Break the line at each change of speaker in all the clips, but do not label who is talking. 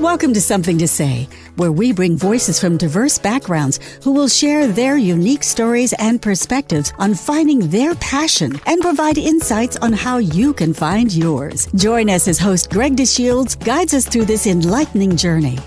Welcome to Something to Say, where we bring voices from diverse backgrounds who will share their unique stories and perspectives on finding their passion and provide insights on how you can find yours. Join us as host Greg DeShields guides us through this enlightening journey.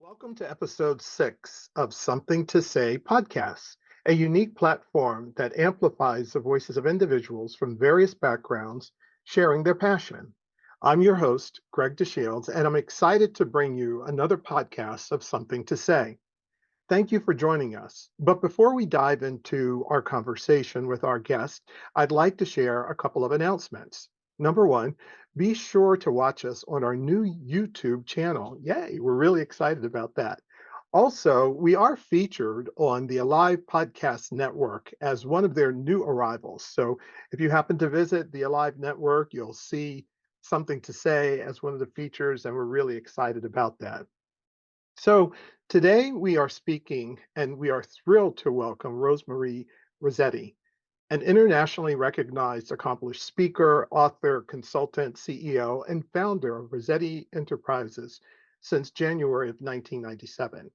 Welcome to episode 6 of Something to Say podcast, a unique platform that amplifies the voices of individuals from various backgrounds sharing their passion. I'm your host, Greg DeShields, and I'm excited to bring you another podcast of Something to Say. Thank you for joining us. But before we dive into our conversation with our guest, I'd like to share a couple of announcements. Number one, be sure to watch us on our new YouTube channel. Yay, we're really excited about that. Also, we are featured on the Alive Podcast Network as one of their new arrivals. So if you happen to visit the Alive Network, you'll see Something to Say as one of the features, and we're really excited about that. So today we are speaking, and we are thrilled to welcome Rosemarie Rossetti, an internationally recognized accomplished speaker, author, consultant, CEO, and founder of Rossetti Enterprises since January of 1997.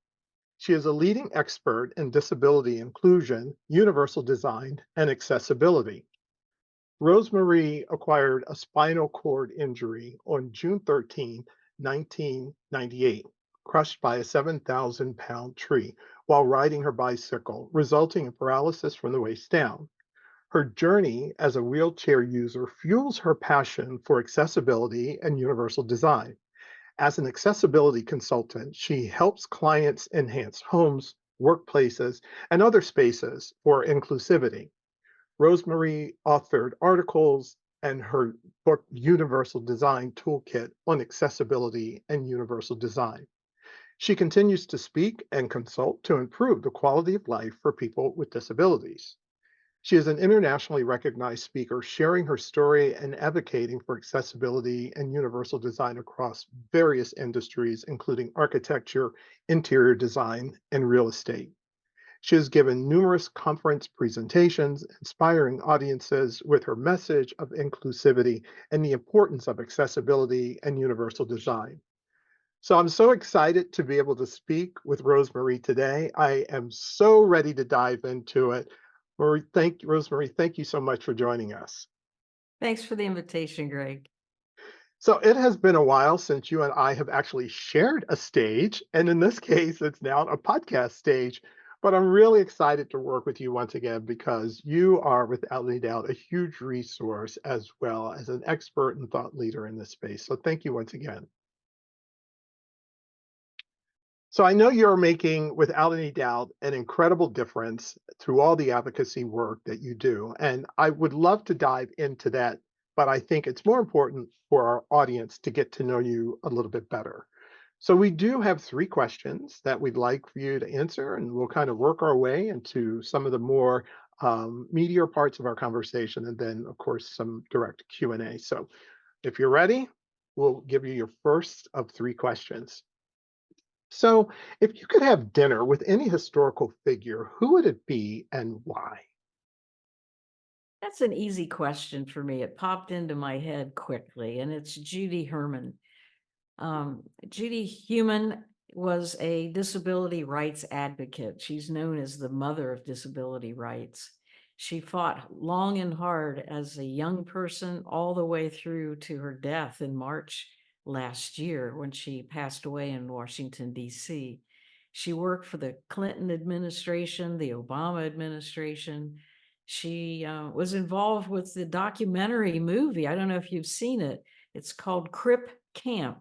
She is a leading expert in disability inclusion, universal design, and accessibility. Rosemarie acquired a spinal cord injury on June 13, 1998, crushed by a 7,000-pound tree while riding her bicycle, resulting in paralysis from the waist down. Her journey as a wheelchair user fuels her passion for accessibility and universal design. As an accessibility consultant, she helps clients enhance homes, workplaces, and other spaces for inclusivity. Rosemarie authored articles and her book, Universal Design Toolkit, on accessibility and universal design. She continues to speak and consult to improve the quality of life for people with disabilities. She is an internationally recognized speaker, sharing her story and advocating for accessibility and universal design across various industries, including architecture, interior design, and real estate. She has given numerous conference presentations, inspiring audiences with her message of inclusivity and the importance of accessibility and universal design. So I'm so excited to be able to speak with Rosemarie today. I am so ready to dive into it. Rosemarie, thank you so much for joining us.
Thanks for the invitation, Greg.
So it has been a while since you and I have actually shared a stage, and in this case, it's now a podcast stage. But I'm really excited to work with you once again because you are, without any doubt, a huge resource as well as an expert and thought leader in this space. So thank you once again. So I know you're making, without any doubt, an incredible difference through all the advocacy work that you do. And I would love to dive into that, but I think it's more important for our audience to get to know you a little bit better. So we do have 3 questions that we'd like for you to answer, and we'll kind of work our way into some of the more meatier parts of our conversation, and then, of course, some direct Q&A. So if you're ready, we'll give you your first of 3 questions. So, if you could have dinner with any historical figure, who would it be and why?
That's an easy question for me. It popped into my head quickly, and it's Judy Herman. Judy Herman was a disability rights advocate. She's known as the mother of disability rights. She fought long and hard as a young person all the way through to her death in March last year when she passed away in Washington, D.C. She worked for the Clinton administration, the Obama administration. She was involved with the documentary movie. I don't know if you've seen it. It's called Crip Camp.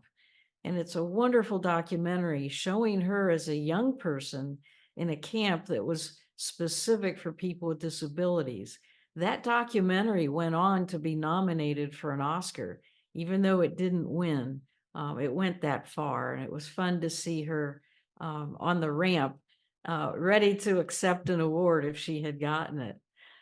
And it's a wonderful documentary showing her as a young person in a camp that was specific for people with disabilities. That documentary went on to be nominated for an Oscar, even though it didn't win. It went that far, and it was fun to see her on the ramp, ready to accept an award if she had gotten it.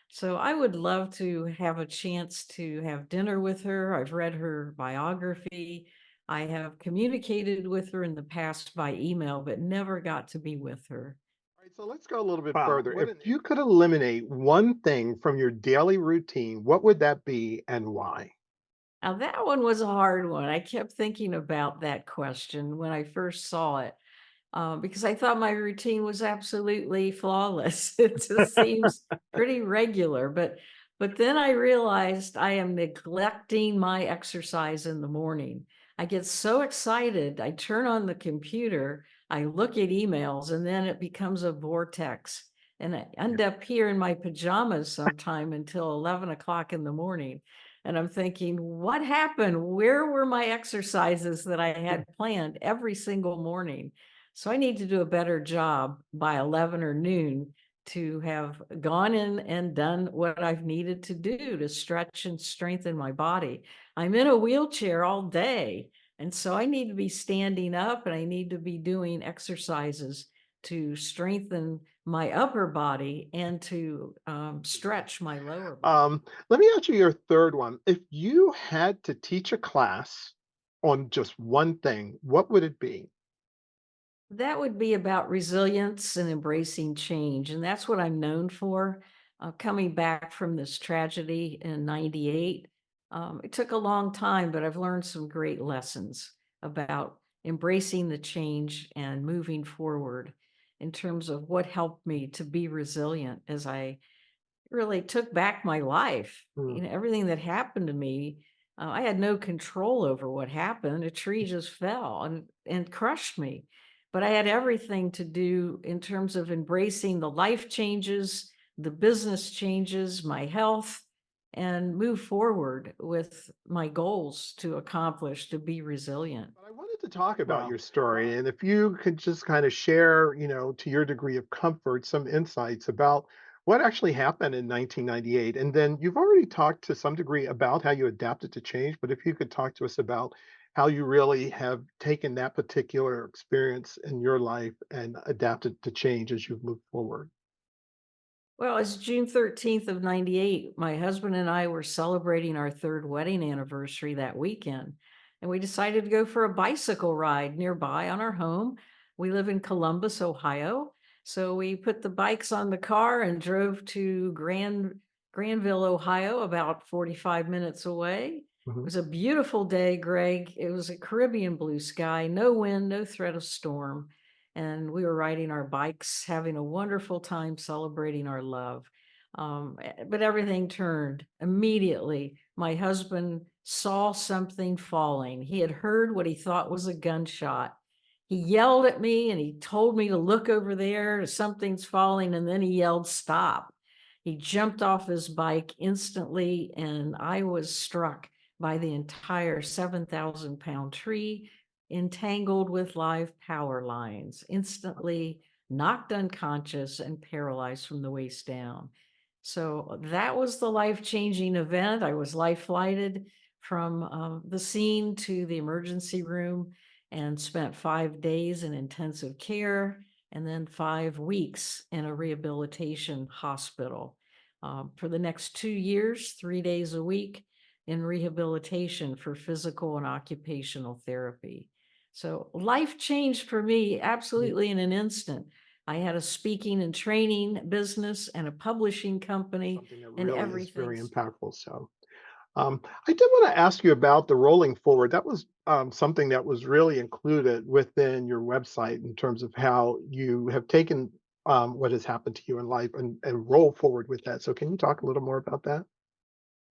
So I would love to have a chance to have dinner with her. I've read her biography. I have communicated with her in the past by email, but never got to be with her.
All right, So let's go a little bit
Wow,
further.
what
If
an
you could eliminate one thing from your daily routine, what would that be and why?
Now that one was a hard one. I kept thinking about that question when I first saw it. Because I thought my routine was absolutely flawless. It just seems pretty regular, but then I realized I am neglecting my exercise in the morning. I get so excited, I turn on the computer, I look at emails, and then it becomes a vortex. And I
Yeah.
end up here in my pajamas sometime until 11 o'clock in the morning. And I'm thinking, what happened? Where were my exercises that I had planned every single morning? So I need to do a better job by 11 or noon to have gone in and done what I've needed to do to stretch and strengthen my body. I'm in a wheelchair all day. And so I need to be standing up and I need to be doing exercises to strengthen my upper body and to stretch my lower body.
Let me ask you your third one. If you had to teach a class on just one thing, what would it be?
That would be about resilience and embracing change. And that's what I'm known for. Coming back from this tragedy in 98, it took a long time, but I've learned some great lessons about embracing the change and moving forward in terms of what helped me to be resilient as I really took back my life.
Hmm.
Everything that happened to me, I had no control over what happened. A tree just fell and crushed me. But I had everything to do in terms of embracing the life changes, the business changes, my health, and move forward with my goals to accomplish, to be resilient.
But I wanted to talk about
wow.
your story, and if you could just kind of share, to your degree of comfort, some insights about what actually happened in 1998. And then you've already talked to some degree about how you adapted to change, but if you could talk to us about how you really have taken that particular experience in your life and adapted to change as you've moved forward.
Well, it's June 13th of 98. My husband and I were celebrating our third wedding anniversary that weekend, and we decided to go for a bicycle ride nearby on our home. We live in Columbus, Ohio. So we put the bikes on the car and drove to Granville, Ohio, about 45 minutes away. It
Mhm.
was a beautiful day, Greg. It was a Caribbean blue sky, no wind, no threat of storm, and we were riding our bikes, having a wonderful time celebrating our love. But everything turned immediately. My husband saw something falling. He had heard what he thought was a gunshot. He yelled at me and he told me to look over there, something's falling, and then he yelled, "Stop." He jumped off his bike instantly, and I was struck by the entire 7,000-pound tree entangled with live power lines, instantly knocked unconscious and paralyzed from the waist down. So that was the life-changing event. I was life flighted from the scene to the emergency room and spent 5 days in intensive care and then 5 weeks in a rehabilitation hospital. For the next 2 years, 3 days a week in rehabilitation for physical and occupational therapy. So life changed for me absolutely in an instant. I had a speaking and training business and a publishing company,
Something that
and
really is
everything.
very impactful. So, I did want to ask you about the rolling forward. That was something that was really included within your website in terms of how you have taken what has happened to you in life and roll forward with that. So, can you talk a little more about that?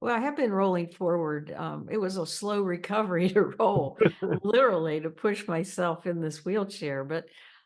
Well, I have been rolling forward. It was a slow recovery to roll, literally to push myself in this wheelchair. But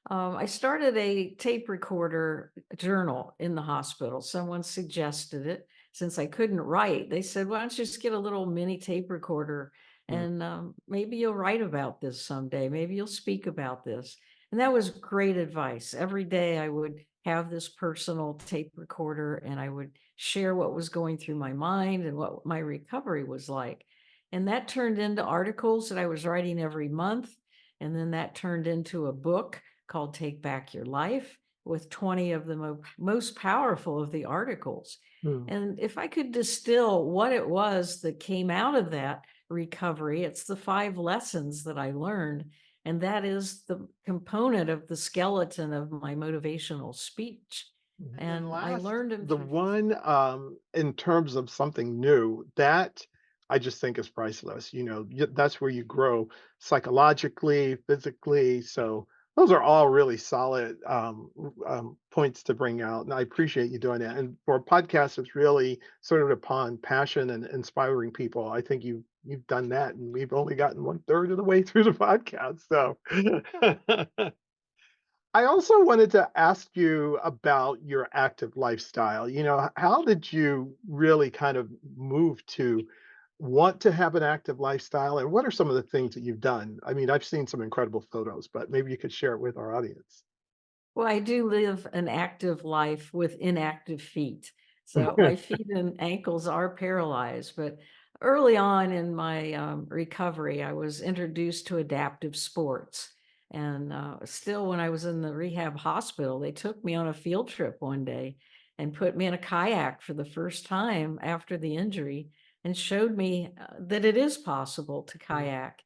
I started a tape recorder journal in the hospital. Someone suggested it since I couldn't write. They said, "Why don't you just get a little mini tape recorder
Mm.
and maybe you'll write about this someday. Maybe you'll speak about this." And that was great advice. Every day I would have this personal tape recorder and I would share what was going through my mind and what my recovery was like. And that turned into articles that I was writing every month. And then that turned into a book called Take Back Your Life with 20 of the most powerful of the articles.
Mm.
And if I could distill what it was that came out of that recovery, it's the 5 lessons that I learned. And that is the component of the skeleton of my motivational speech.
And then
And I
last,
learned them
the
through.
one in terms of something new that I just think is priceless. That's where you grow psychologically, physically. So those are all really solid points to bring out, and I appreciate you doing that. And for a podcast that's really centered upon passion and inspiring people, I think you've done that, and we've only gotten one third of the way through the podcast. So I also wanted to ask you about your active lifestyle. How did you really kind of move to want to have an active lifestyle, and what are some of the things that you've done? I mean, I've seen some incredible photos, but maybe you could share it with our audience.
Well, I do live an active life with inactive feet. So my feet and ankles are paralyzed. But early on in my recovery, I was introduced to adaptive sports. And still, when I was in the rehab hospital, they took me on a field trip one day and put me in a kayak for the first time after the injury and showed me that it is possible to kayak.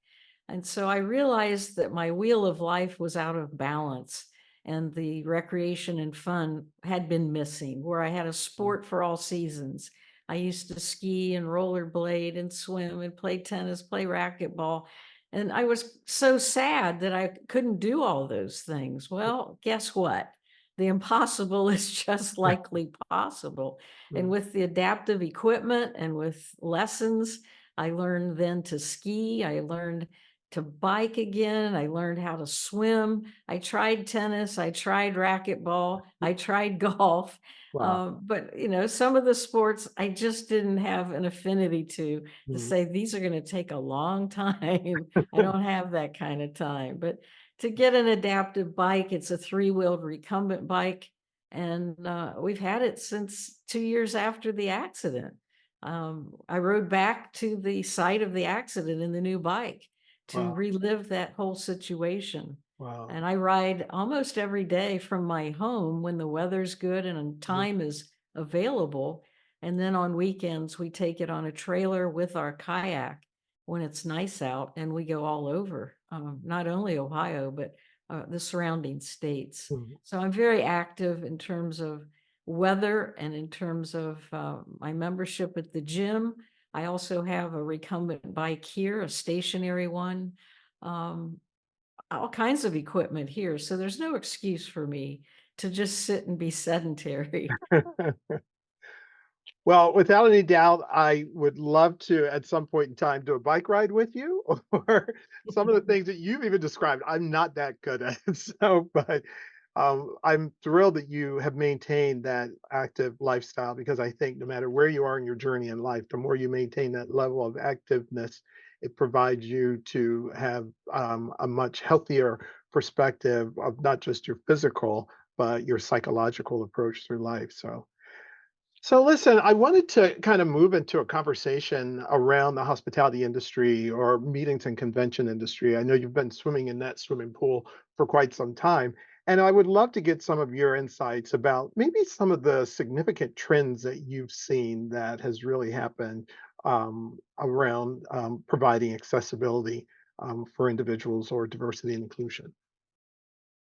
And so I realized that my wheel of life was out of balance and the recreation and fun had been missing, where I had a sport for all seasons. I used to ski and rollerblade and swim and play tennis, play racquetball. And I was so sad that I couldn't do all those things. Well, guess what? The impossible is just likely possible. And with the adaptive equipment and with lessons, I learned then to ski. I learned to bike again. I learned how to swim. I tried tennis. I tried racquetball. I tried golf.
Wow.
But some of the sports I just didn't have an affinity to
Mhm.
say these are going to take a long time. I don't have that kind of time. But to get an adaptive bike, it's a three-wheeled recumbent bike. And we've had it since 2 years after the accident. I rode back to the site of the accident in the new bike to
Wow.
relive that whole situation.
Wow.
And I ride almost every day from my home when the weather's good and
Mhm.
time is available. And then on weekends, we take it on a trailer with our kayak when it's nice out, and we go all over, not only Ohio, but the surrounding states.
Mhm.
So I'm very active in terms of weather and in terms of my membership at the gym. I also have a recumbent bike here, a stationary one, um, all kinds of equipment here. So there's no excuse for me to just sit and be sedentary.
Well, without any doubt, I would love to at some point in time do a bike ride with you or some of the things that you've even described. I'm not that good at. So, but I'm thrilled that you have maintained that active lifestyle because I think no matter where you are in your journey in life, the more you maintain that level of activeness, it provides you to have a much healthier perspective of not just your physical, but your psychological approach through life. So listen, I wanted to kind of move into a conversation around the hospitality industry or meetings and convention industry. I know you've been swimming in that swimming pool for quite some time, and I would love to get some of your insights about maybe some of the significant trends that you've seen that has really happened around providing accessibility for individuals or diversity and inclusion.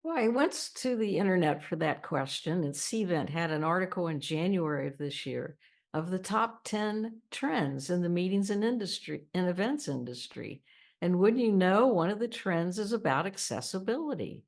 Well, I went to the internet for that question, and CVent had an article in January of this year of the top 10 trends in the meetings and industry and events industry. And wouldn't you know, one of the trends is about accessibility.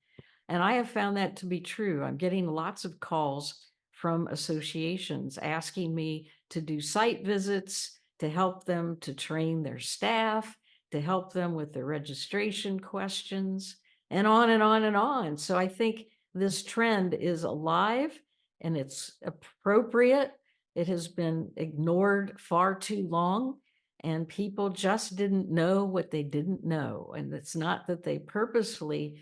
And I have found that to be true. I'm getting lots of calls from associations asking me to do site visits, to help them to train their staff, to help them with their registration questions and on and on and on. So I think this trend is alive and it's appropriate. It has been ignored far too long, and people just didn't know what they didn't know. And it's not that they purposefully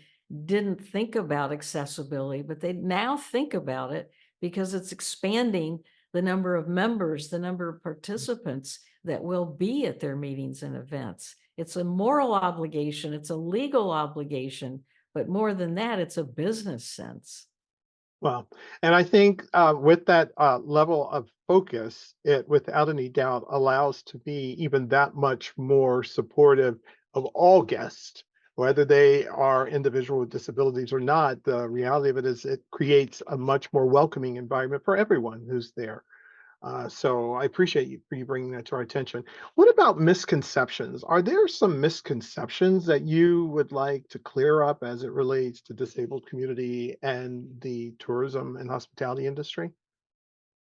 didn't think about accessibility, but they now think about it because it's expanding the number of members, the number of participants that will be at their meetings and events. It's a moral obligation, it's a legal obligation, but more than that, it's a business sense.
Well, and I think with that level of focus, it without any doubt allows to be even that much more supportive of all guests, whether they are individual with disabilities or not, the reality of it is it creates a much more welcoming environment for everyone who's there. So I appreciate you for you bringing that to our attention. What about misconceptions? Are there some misconceptions that you would like to clear up as it relates to disabled community and the tourism and hospitality industry?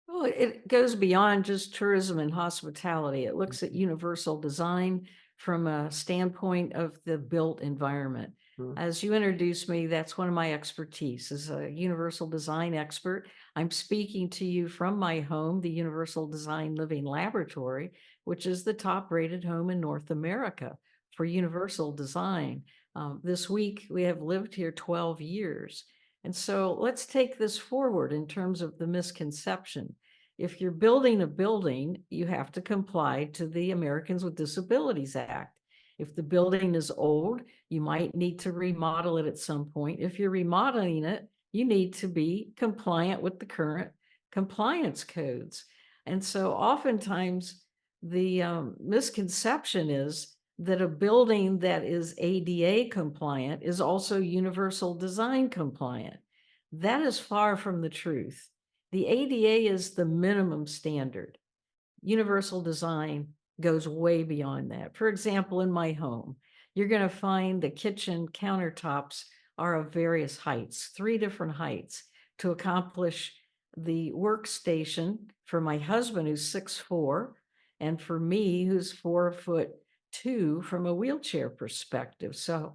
Well, it goes beyond just tourism and hospitality. It looks at
Mhm,
universal design from a standpoint of the built environment.
mhm,
As you introduced me, that's one of my expertise as a universal design expert. I'm speaking to you from my home, the Universal Design Living Laboratory, which is the top rated home in North America for universal design. This week, we have lived here 12 years. And so let's take this forward in terms of the misconception. If you're building a building, you have to comply to the Americans with Disabilities Act. If the building is old, you might need to remodel it at some point. If you're remodeling it, you need to be compliant with the current compliance codes. And so oftentimes the misconception is that a building that is ADA compliant is also universal design compliant. That is far from the truth. The ADA is the minimum standard. Universal design goes way beyond that. For example, in my home, you're going to find the kitchen countertops are of various heights, 3 different heights to accomplish the workstation for my husband, who's 6'4", and for me, who's 4'2" from a wheelchair perspective. So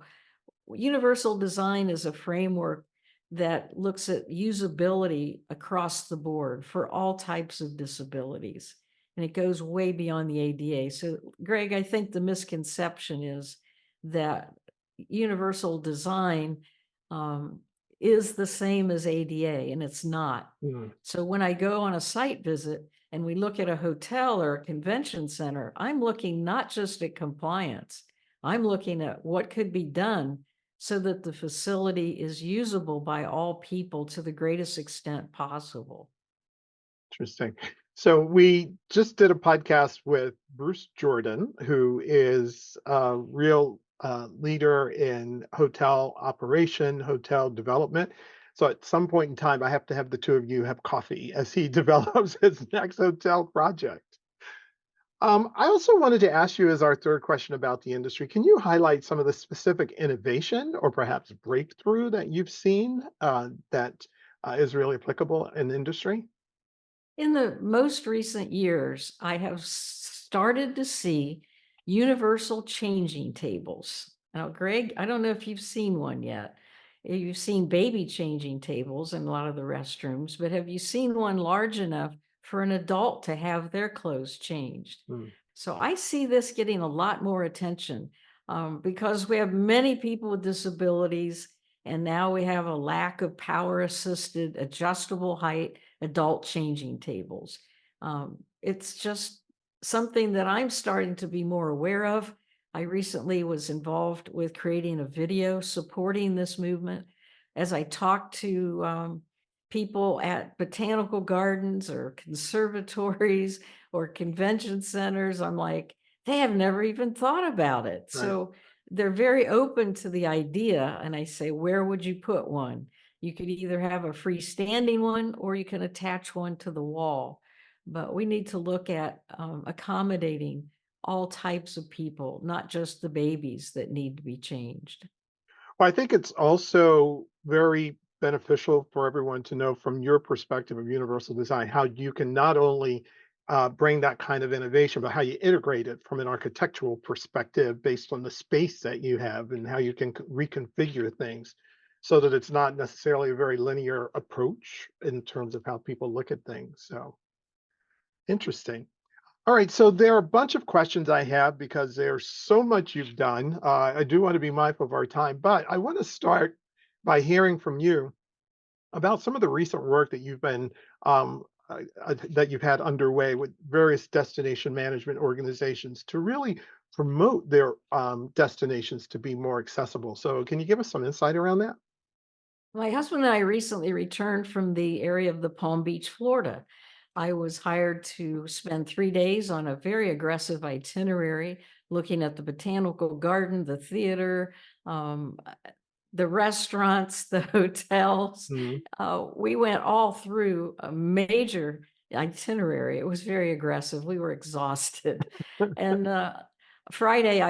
universal design is a framework that looks at usability across the board for all types of disabilities. And it goes way beyond the ADA. So, Greg, I think the misconception is that universal design um, is the same as ADA, and it's not.
mhm.
So when I go on a site visit and we look at a hotel or a convention center, I'm looking not just at compliance, I'm looking at what could be done so that the facility is usable by all people to the greatest extent possible.
Interesting. So we just did a podcast with Bruce Jordan, who is a real leader in hotel operation, hotel development. So at some point in time, I have to have the two of you have coffee as he develops his next hotel project. I also wanted to ask you as our third question about the industry, can you highlight some of the specific innovation or perhaps breakthrough that you've seen that is really applicable in the industry?
In the most recent years, I have started to see universal changing tables. Now, Greg, I don't know if you've seen one yet. You've seen baby changing tables in a lot of the restrooms, but have you seen one large enough for an adult to have their clothes changed?
Hmm.
So I see this getting a lot more attention because we have many people with disabilities, and now we have a lack of power assisted adjustable height adult changing tables. It's just something that I'm starting to be more aware of. I recently was involved with creating a video supporting this movement as I talked to people at botanical gardens or conservatories or convention centers. I'm like, they have never even thought about it.
Right.
So they're very open to the idea. And I say, where would you put one? You could either have a freestanding one or you can attach one to the wall. But we need to look at accommodating all types of people, not just the babies that need to be changed.
Well, I think it's also very beneficial for everyone to know from your perspective of universal design how you can not only bring that kind of innovation, but how you integrate it from an architectural perspective based on the space that you have and how you can reconfigure things so that it's not necessarily a very linear approach in terms of how people look at things. So interesting. All right, so there are a bunch of questions I have because there's so much you've done. I do want to be mindful of our time, but I want to start by hearing from you about some of the recent work that you've been that you've had underway with various destination management organizations to really promote their destinations to be more accessible. So, can you give us some insight around that?
My husband and I recently returned from the area of the Palm Beach, Florida. I was hired to spend 3 days on a very aggressive itinerary, looking at the botanical garden, the theater, um, the restaurants, the hotels.
Mhm.
We went all through a major itinerary. It was very aggressive. We were exhausted. And Friday,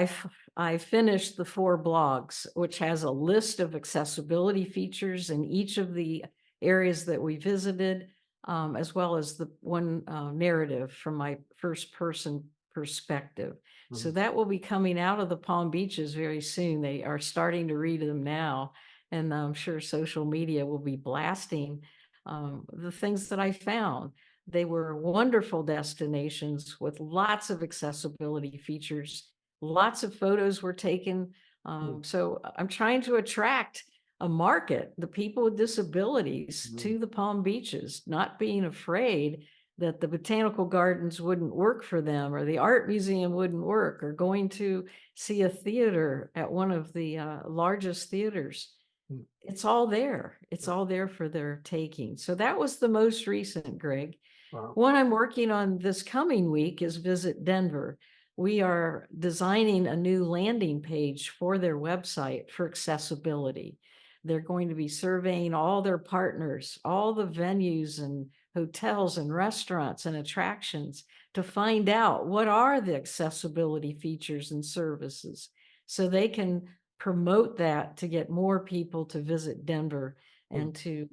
I finished the 4 blogs, which has a list of accessibility features in each of the areas that we visited, as well as the one narrative from my first person perspective. So
Mhm.
that will be coming out of the Palm Beaches very soon. They are starting to read them now, and I'm sure social media will be blasting the things that I found. They were wonderful destinations with lots of accessibility features. Lots of photos were taken.
Mhm.
So I'm trying to attract a market, the people with disabilities,
Mhm.
to the Palm Beaches, not being afraid that the botanical gardens wouldn't work for them, or the art museum wouldn't work, or going to see a theater at one of the largest theaters.
Mhm.
It's all there. It's all there for their taking. So that was the most recent, Greg.
Wow.
One I'm working on this coming week is Visit Denver. We are designing a new landing page for their website for accessibility. They're going to be surveying all their partners, all the venues and hotels and restaurants and attractions to find out what are the accessibility features and services so they can promote that to get more people to visit Denver
Mhm.
and to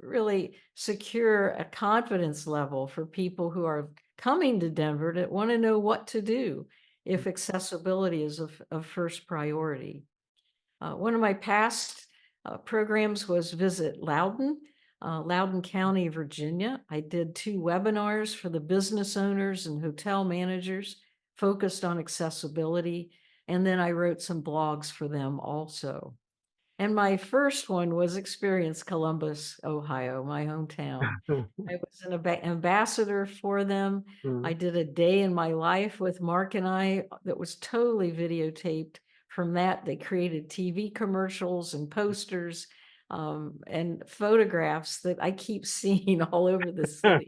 really secure a confidence level for people who are coming to Denver that want to know what to do if accessibility is of first priority. One of my past programs was Visit Loudoun, Loudoun County, Virginia. I did 2 webinars for the business owners and hotel managers focused on accessibility. And then I wrote some blogs for them also. And my first one was Experience Columbus, Ohio, my hometown. I was an ambassador for them. I
Mhm.
did a day in my life with Mark and I that was totally videotaped. From that, they created TV commercials and posters and photographs that I keep seeing all over the city.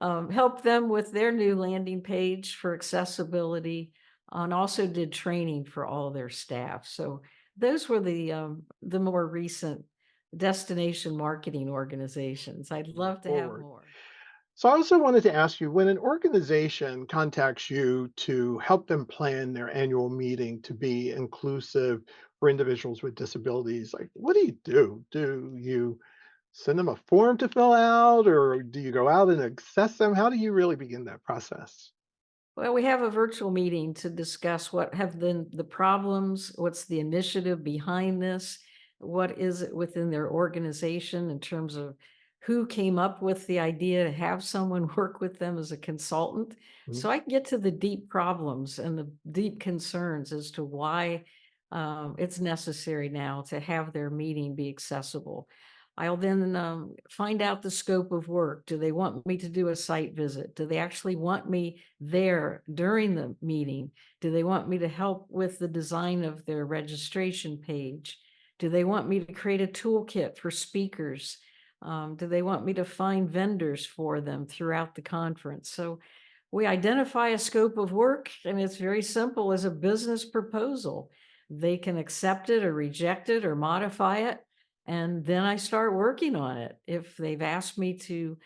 Helped them with their new landing page for accessibility, and also did training for all their staff. So those were the more recent destination marketing organizations. I'd love to have
Forward.
more.
So I also wanted to ask you, when an organization contacts you to help them plan their annual meeting to be inclusive for individuals with disabilities, like what do you do? Do you send them a form to fill out, or do you go out and assess them? How do you really begin that process?
Well, we have a virtual meeting to discuss what have been the problems, what's the initiative behind this, what is it within their organization in terms of who came up with the idea to have someone work with them as a consultant.
Mhm.
So I can get to the deep problems and the deep concerns as to why it's necessary now to have their meeting be accessible. I'll then find out the scope of work. Do they want me to do a site visit? Do they actually want me there during the meeting? Do they want me to help with the design of their registration page? Do they want me to create a toolkit for speakers? Do they want me to find vendors for them throughout the conference? So we identify a scope of work, and it's very simple as a business proposal. They can accept it or reject it or modify it. And then I start working on it. If they've asked me to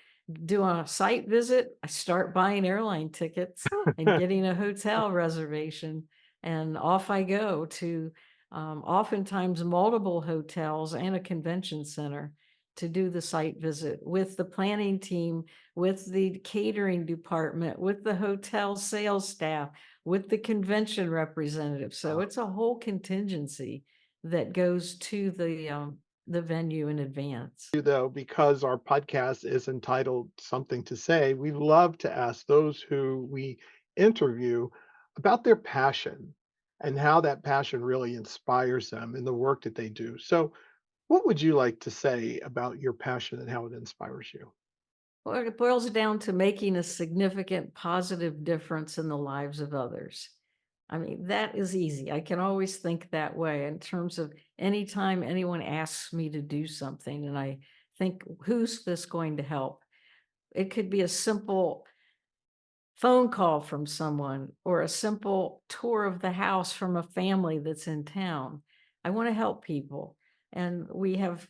do a site visit, I start buying airline tickets and getting a hotel reservation. And off I go to oftentimes multiple hotels and a convention center to do the site visit with the planning team, with the catering department, with the hotel sales staff, with the convention representative. So
Uh,
it's a whole contingency that goes to the venue in advance.
Though, because our podcast is entitled Something to Say, we love to ask those who we interview about their passion and how that passion really inspires them in the work that they do. So, what would you like to say about your passion and how it inspires you?
Well, it boils down to making a significant positive difference in the lives of others. I mean, that is easy. I can always think that way in terms of anytime anyone asks me to do something and I think, who's this going to help? It could be a simple phone call from someone or a simple tour of the house from a family that's in town. I want to help people. And we have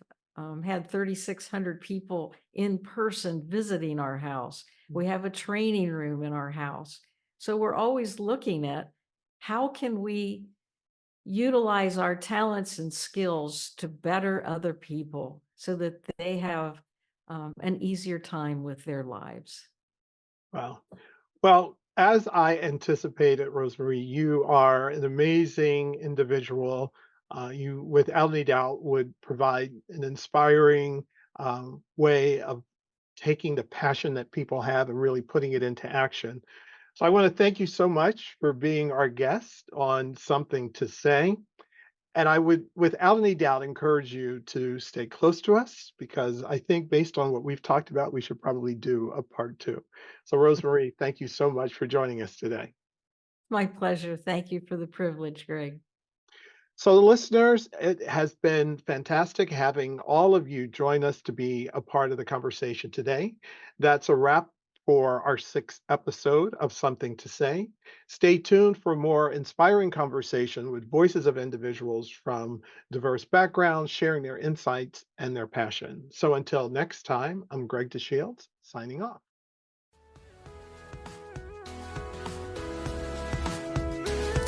had 3,600 people in person visiting our house. We have a training room in our house. So we're always looking at how can we utilize our talents and skills to better other people so that they have an easier time with their lives.
Wow. Well, as I anticipated, Rosemarie, you are an amazing individual. You, without any doubt, would provide an inspiring way of taking the passion that people have and really putting it into action. So I want to thank you so much for being our guest on Something to Say. And I would, without any doubt, encourage you to stay close to us because I think based on what we've talked about, we should probably do a part two. So, Rosemarie, thank you so much for joining us today.
My pleasure. Thank you for the privilege, Greg.
So, listeners, it has been fantastic having all of you join us to be a part of the conversation today. That's a wrap for our 6th episode of Something to Say. Stay tuned for more inspiring conversation with voices of individuals from diverse backgrounds, sharing their insights and their passion. So until next time, I'm Greg DeShields, signing off.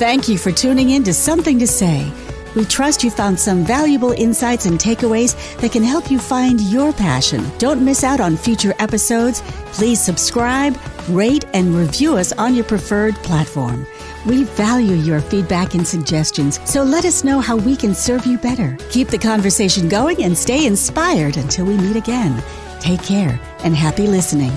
Thank you for tuning in to Something to Say. We trust you found some valuable insights and takeaways that can help you find your passion. Don't miss out on future episodes. Please subscribe, rate, and review us on your preferred platform. We value your feedback and suggestions, so let us know how we can serve you better. Keep the conversation going and stay inspired until we meet again. Take care and happy listening.